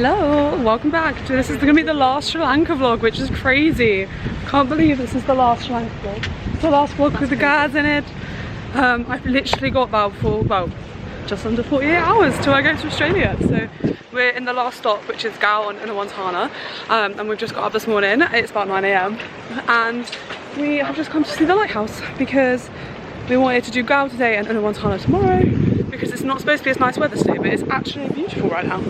Hello, welcome back. This is going to be the last Sri Lanka vlog, which is crazy. Can't believe this is the last Sri Lanka vlog. It's the last vlog with the guys in it. I've literally got about just under 48 hours till I go to Australia. So we're in the last stop, which is Galle in Montana, and we've just got up this morning. It's about 9 AM and we have just come to see the lighthouse because we wanted to do Galle today and Montana tomorrow, because it's not supposed to be as nice weather today, but it's actually beautiful right now.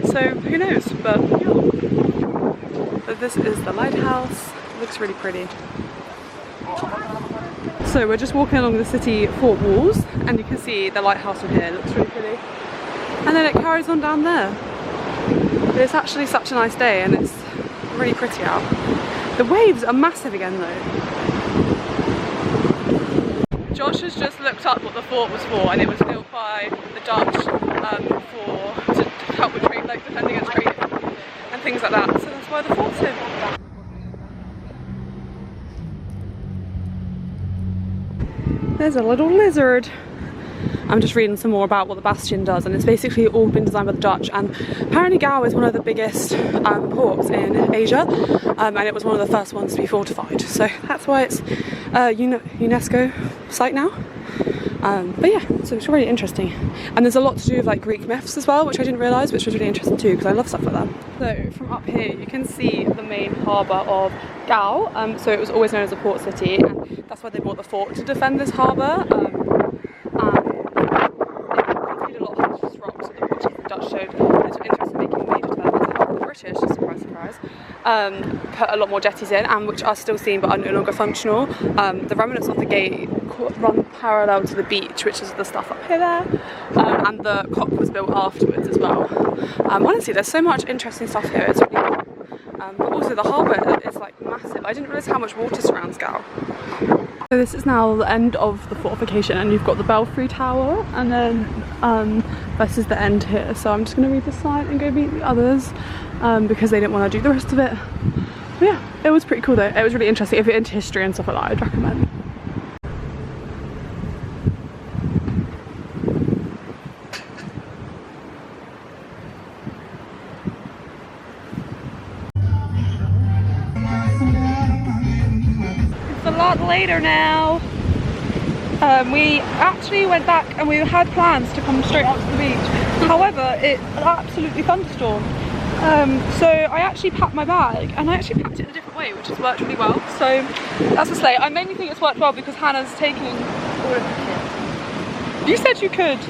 So who knows, but yeah. But this is the lighthouse. It looks really pretty. So we're just walking along the city fort walls and you can see the lighthouse from here. It looks really pretty. And then it carries on down there. But it's actually such a nice day and it's really pretty out. The waves are massive again though. Josh has just looked up what the fort was for, and it was built by the Dutch to help with trade, like defending against trade and things like that. So that's why the fort's here. There's a little lizard. I'm just reading some more about what the bastion does, and it's basically all been designed by the Dutch, and apparently Galle is one of the biggest ports in Asia, and it was one of the first ones to be fortified, so that's why it's a UNESCO site now. But yeah, so it's really interesting, and there's a lot to do with like Greek myths as well, which I didn't realise, which was really interesting too because I love stuff like that. So from up here you can see the main harbour of Galle, so it was always known as a port city, and that's why they built the fort to defend this harbour. Put a lot more jetties in, and which are still seen but are no longer functional. The remnants of the gate run parallel to the beach, which is the stuff up here there, and the cock was built afterwards as well. Honestly, there's so much interesting stuff here. It's really cool. But also the harbour is like massive. I didn't realise how much water surrounds Galle. So this is now the end of the fortification, and you've got the belfry tower, and then this is the end here. So I'm just going to read the sign and go meet the others because they didn't want to do the rest of it. But yeah, it was pretty cool though. It was really interesting. If you're into history and stuff like that, I'd recommend. It's a lot later now. We actually went back and we had plans to come straight out to the beach. However, it absolutely thunderstormed. So I actually packed my bag, and I actually packed it in a different way, which has worked really well. So that's a slate. I mainly think it's worked well because Hannah's taking all of the kit. You said you could.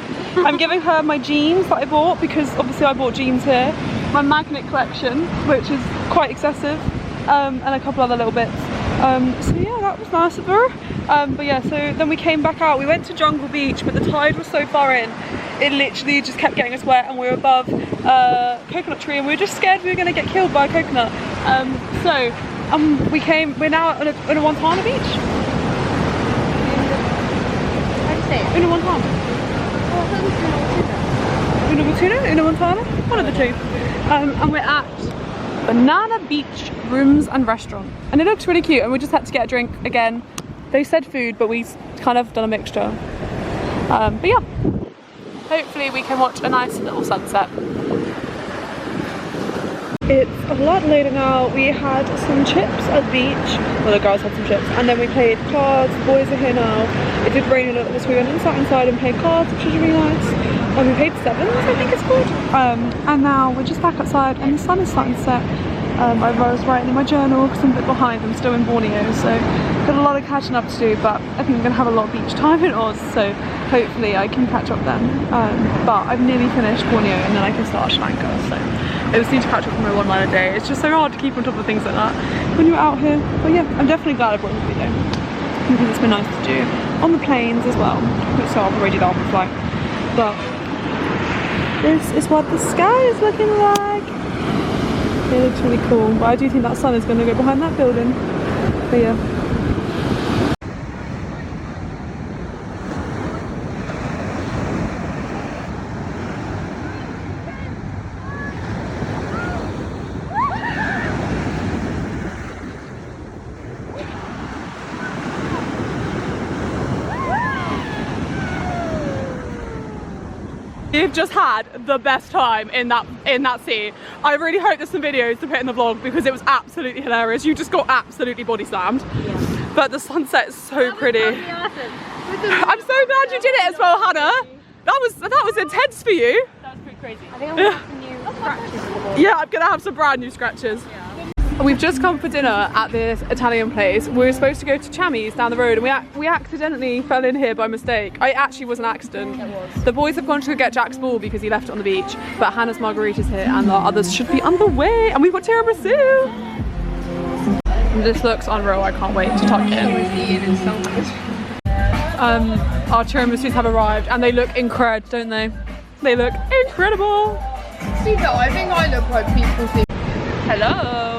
I'm giving her my jeans that I bought, because obviously I bought jeans here. My magnet collection, which is quite excessive, and a couple other little bits. So yeah, that was nice of her. But yeah, so then we came back out. We went to Jungle Beach, but the tide was so far in, it literally just kept getting us wet, and we were above a coconut tree, and we were just scared we were going to get killed by a coconut. We're now at a Montana beach. How do you say it? In a Montana. In a Montana? One of the two. And we're at Banana Beach Rooms and Restaurant, and it looks really cute, and we just had to get a drink again. They said food, but we kind of done a mixture. But yeah, hopefully we can watch a nice little sunset. It's a lot later now. We had some chips at the beach. Well, the girls had some chips, and then we played cards. The boys are here now. It did rain a little, so we went and sat inside and played cards, which was really nice. And we paid sevens, I think it's called. And now we're just back outside, and the sun is starting to set. I was writing in my journal because I'm a bit behind. I'm still in Borneo, so got a lot of catching up to do, but I think I'm going to have a lot of beach time in Oz, so hopefully I can catch up then. But I've nearly finished Borneo, and then I can start Sri Lanka, so I just need to catch up on my 1 mile a day. It's just so hard to keep on top of things like that when you're out here. But yeah, I'm definitely glad I brought this video because it's been nice to do on the planes as well. So I'll probably do that on the flight. But this is what the sky is looking like. It looks really cool, but I do think that sun is going to go behind that building. But yeah. We've just had the best time in that sea. I really hope there's some videos to put in the vlog because it was absolutely hilarious. You just got absolutely body slammed. Yeah. But the sunset is so pretty. I'm so glad you did it as well, Hannah. That was intense for you. That was pretty crazy. I think I'm gonna have some new scratches. Yeah, I'm gonna have some brand new scratches. Yeah. We've just come for dinner at this Italian place. We were supposed to go to Chammy's down the road and we accidentally fell in here by mistake. It actually was an accident. It was. The boys have gone to get Jack's ball because he left it on the beach, but Hannah's margarita's here and the others should be underway, and we've got tiramisu. This looks unreal, I can't wait to tuck in. Our tiramisus have arrived and they look incredible, don't they? They look incredible. See though, I think I look like people think. Hello.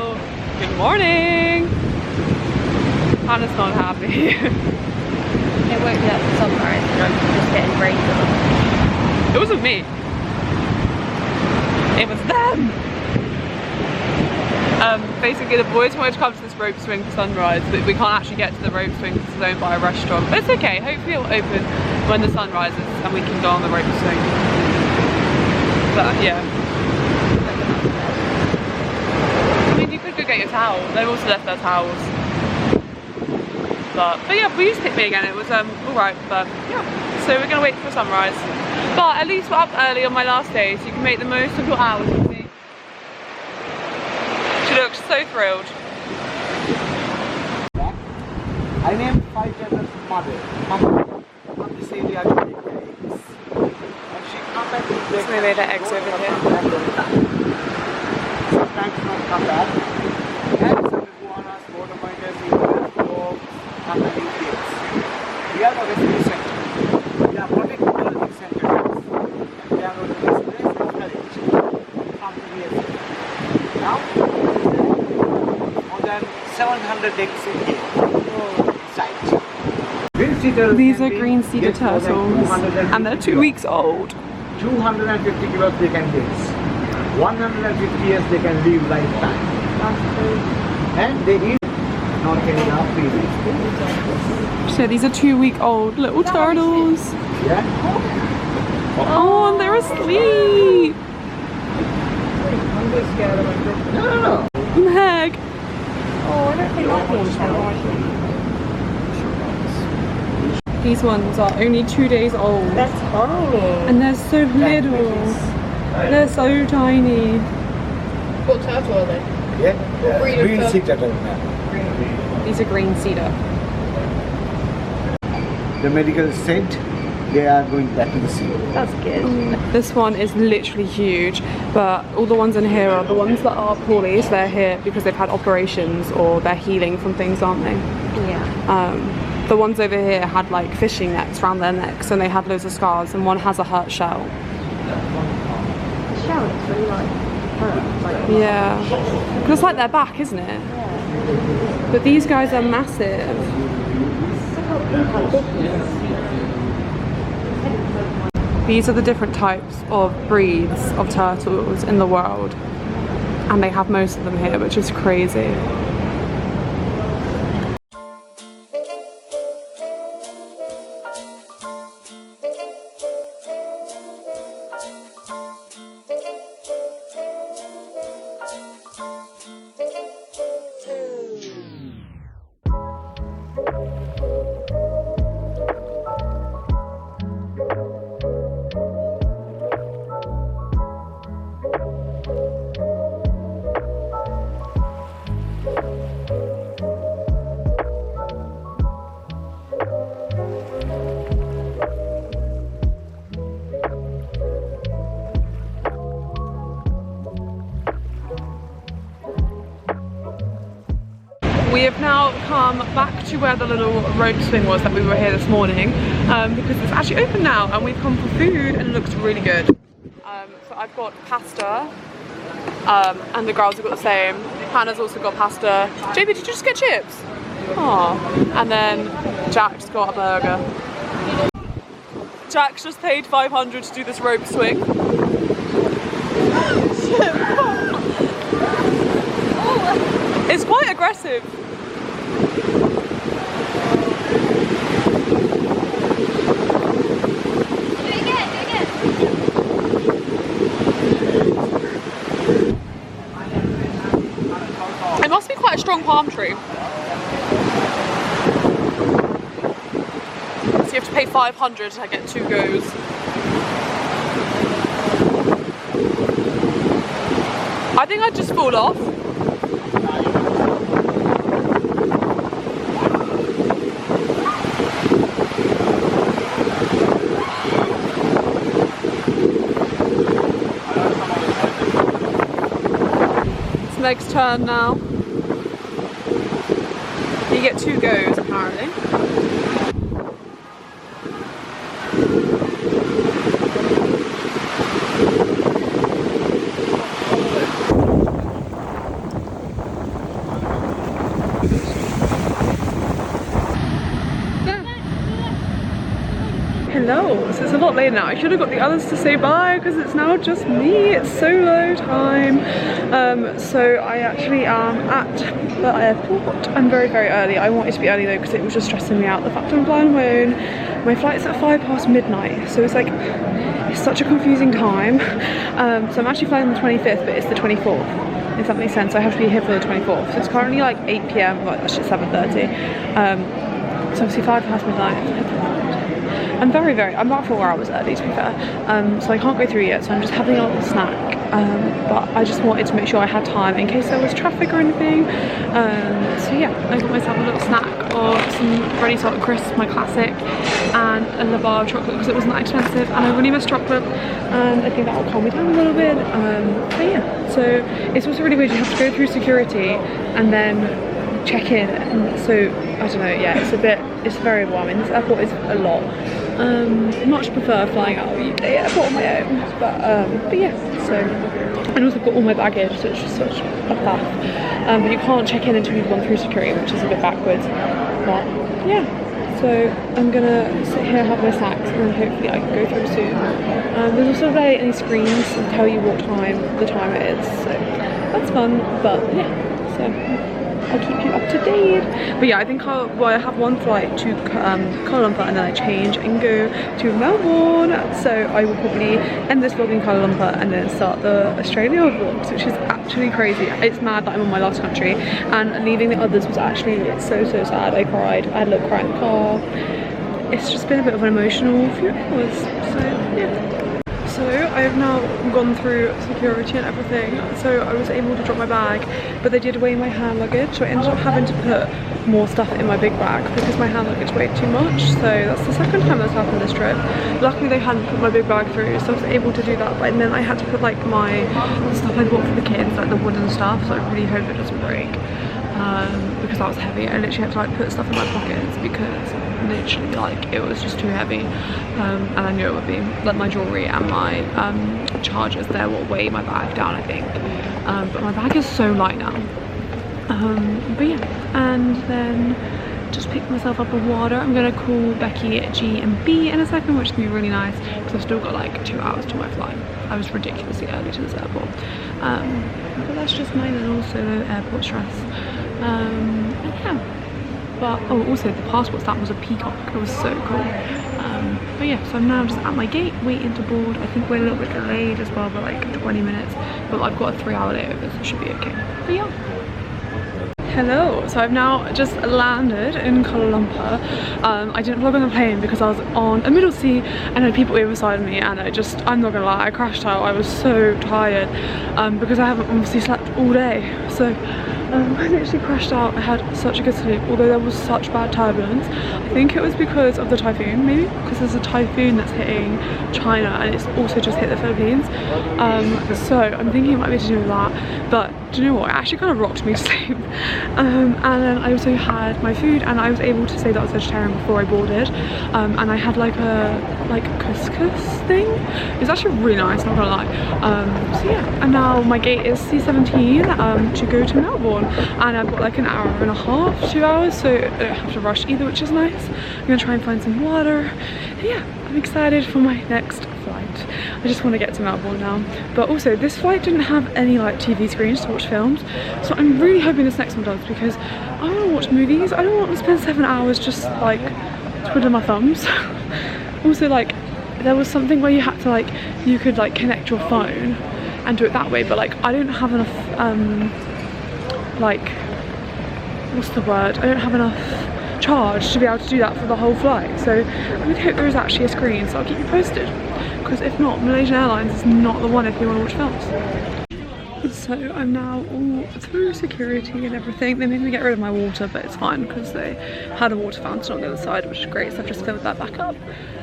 Good morning. Hannah's not happy. It won't be that sunrise and I'm just getting rained. It wasn't me. It was them. Basically the boys wanted to come to this rope swing for sunrise, but we can't actually get to the rope swing because it's owned by a restaurant. But it's okay, hopefully it'll open when the sun rises and we can go on the rope swing. But yeah. I mean, you could go get your towel. They've also left their towels. But yeah, we used to pick me again. It was alright, but yeah. So we're gonna wait for sunrise. But at least we're up early on my last day, so you can make the most of your hours with me. She looks so thrilled. I named 5 children's mother. From this area to make eggs. And she comes back to So we made the eggs over here. Sometimes not come back. And some iguanas, border pointers, go come and eat eggs. We are the rescue center. We are protecting all these centers. And we are going to express and encourage. Come to the area. Now, more than 700 eggs in here. These are green cedar turtles and they're 2 weeks old. 250 kilos they can get. 150 years they can live lifetime. And they eat not enough feeding. So these are 2-week-old little turtles. Yeah? Oh, and they're asleep. No. Meg. Oh, I don't think that means so. These ones are only 2 days old. That's tiny. And they're so little. They're so tiny. What turtle are they? Yeah? breed of Green turtle? sea turtle. These are green cedar. The medical said they are going back to the sea. That's good. This one is literally huge, but all the ones in here are the ones that are poorly, so they're here because they've had operations or they're healing from things, aren't they? Yeah. The ones over here had like fishing nets around their necks and they had loads of scars, and one has a hurt shell. The shell looks really hurt. Yeah. Because it's like their back, isn't it? Yeah. But these guys are massive. Look how big he is. These are the different types of breeds of turtles in the world. And they have most of them here, which is crazy. We have now come back to where the little rope swing was that we were here this morning, because it's actually open now and we've come for food and it looks really good. So I've got pasta, and the girls have got the same. Hannah's also got pasta. JB, did you just get chips? Oh, and then Jack's got a burger. Jack's just paid 500 to do this rope swing. It's quite aggressive. Do it again. country. So you have to pay 500 to get 2 goes. I think I'd just fall off. It's Meg's turn now. You get 2 goes apparently. Hello, so it's a lot later now. I should have got the others to say bye because it's now just me. It's solo time. So I actually am at the airport. I'm very early. I wanted to be early though because it was just stressing me out. The fact I'm flying on my own. My flight's at 5 past midnight, so it's like, it's such a confusing time. So I'm actually flying on the 25th, but it's the 24th. If that makes sense. I have to be here for the 24th. So it's currently like 8 PM, well actually 7:30. So obviously 5 past midnight. I'm I'm about 4 hours early to be fair, so I can't go through yet, so I'm just having a little snack, but I just wanted to make sure I had time in case there was traffic or anything. So yeah, I got myself a little snack of some ready salted crisps, my classic, and a bar of chocolate because it wasn't that expensive, and I really miss chocolate, and I think that will calm me down a little bit. But yeah, so it's also really weird, you have to go through security and then check in, and so I don't know, yeah, it's very overwhelming. This airport is a lot. Much prefer flying out of the UK airport on my own, but yeah, so, and also got all my baggage, so it's just such a faff. But you can't check in until you've gone through security, which is a bit backwards, but yeah. So I'm gonna sit here, have my snacks, and then hopefully I can go through soon. There's also very any screens to tell you what the time it is, so that's fun, but yeah, so I'll keep you up to date. But yeah, I think I have one flight to Kuala Lumpur, and then I change and go to Melbourne. So I will probably end this vlog in Kuala Lumpur and then start the Australia vlogs, which is actually crazy. It's mad that I'm on my last country, and leaving the others was actually so sad. I cried. I had a little cry in the car. It's just been a bit of an emotional few hours. So yeah. So I have now gone through security and everything, so I was able to drop my bag, but they did weigh my hand luggage, so I ended up having to put more stuff in my big bag because my hand luggage weighed too much. So that's the second time that's happened this trip. Luckily they hadn't put my big bag through, so I was able to do that, but then I had to put like the stuff I bought for the kids, like the wooden stuff, so I really hope it doesn't break. Because that was heavy. I literally had to like put stuff in my pockets because literally like it was just too heavy, and I knew it would be. Like my jewellery and my chargers there will weigh my bag down, I think, but my bag is so light now. But yeah, and then just picked myself up a water. I'm gonna call Becky, G and B in a second, which is gonna be really nice because I've still got like 2 hours to my flight. I was ridiculously early to this airport, but that's just my little solo airport stress. And yeah, but oh, also the passport stamp was a peacock. It was so cool. But yeah, so I'm now just at my gate waiting to board. I think we're a little bit delayed as well, but like 20 minutes, but I've got a 3-hour layover, so it should be okay. But yeah. Hello, so I've now just landed in Kuala Lumpur. I didn't vlog on the plane because I was on a middle seat and I had people either side of me, and I'm not gonna lie, I crashed out. I was so tired because I haven't obviously slept all day. So I literally crashed out. I had such a good sleep, although there was such bad turbulence. I think it was because of the typhoon, maybe because there's a typhoon that's hitting China and it's also just hit the Philippines. So I'm thinking it might be to do with that, but do you know what, it actually kind of rocked me to sleep. And then I also had my food, and I was able to say that I was vegetarian before I boarded, and I had like a couscous thing. It was actually really nice, not gonna lie. So yeah, and now my gate is C17 to go to Melbourne, and I've got like an hour and a half, 2 hours, so I don't have to rush either, which is nice. I'm gonna try and find some water, and yeah, I'm excited for my next flight. I just want to get to Melbourne now. But also this flight didn't have any like TV screens to watch films, so I'm really hoping this next one does, because I want to watch movies. I don't want to spend 7 hours just like twiddling my thumbs. Also, like, there was something where you had to like, you could like connect your phone and do it that way, but like I don't have enough like what's the word, I don't have enough charge to be able to do that for the whole flight. So I really hope there is actually a screen, so I'll keep you posted, because if not, Malaysian Airlines is not the one if you want to watch films. So I'm now all through security and everything. They made me get rid of my water, but it's fine because they had a water fountain on the other side, which is great, so I've just filled that back up.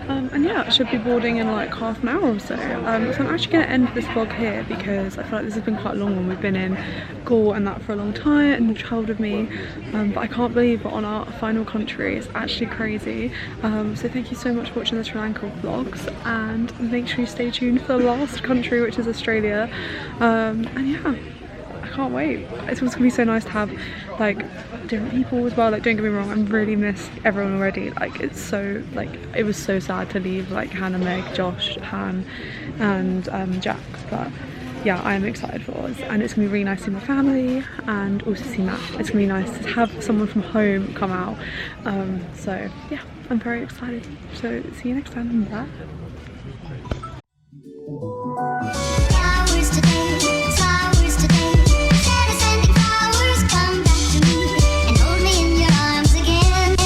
And yeah, I should be boarding in like half an hour or so. So I'm actually going to end this vlog here because I feel like this has been quite a long one. We've been in Galle and that for a long time, and travelled with me, but I can't believe we're on our final country. It's actually crazy. So thank you so much for watching the Sri Lanka vlogs, and make sure you stay tuned for the last country, which is Australia. And yeah, I can't wait. It's also gonna be so nice to have like different people as well. Like, don't get me wrong, I've really missed everyone already. Like, it's so, like, it was so sad to leave like Hannah, Meg, Josh, Han and Jack, but yeah, I am excited for us, and it's gonna be really nice to see my family and also see Matt. It's gonna be nice to have someone from home come out. So yeah, I'm very excited. So see you next time. Bye.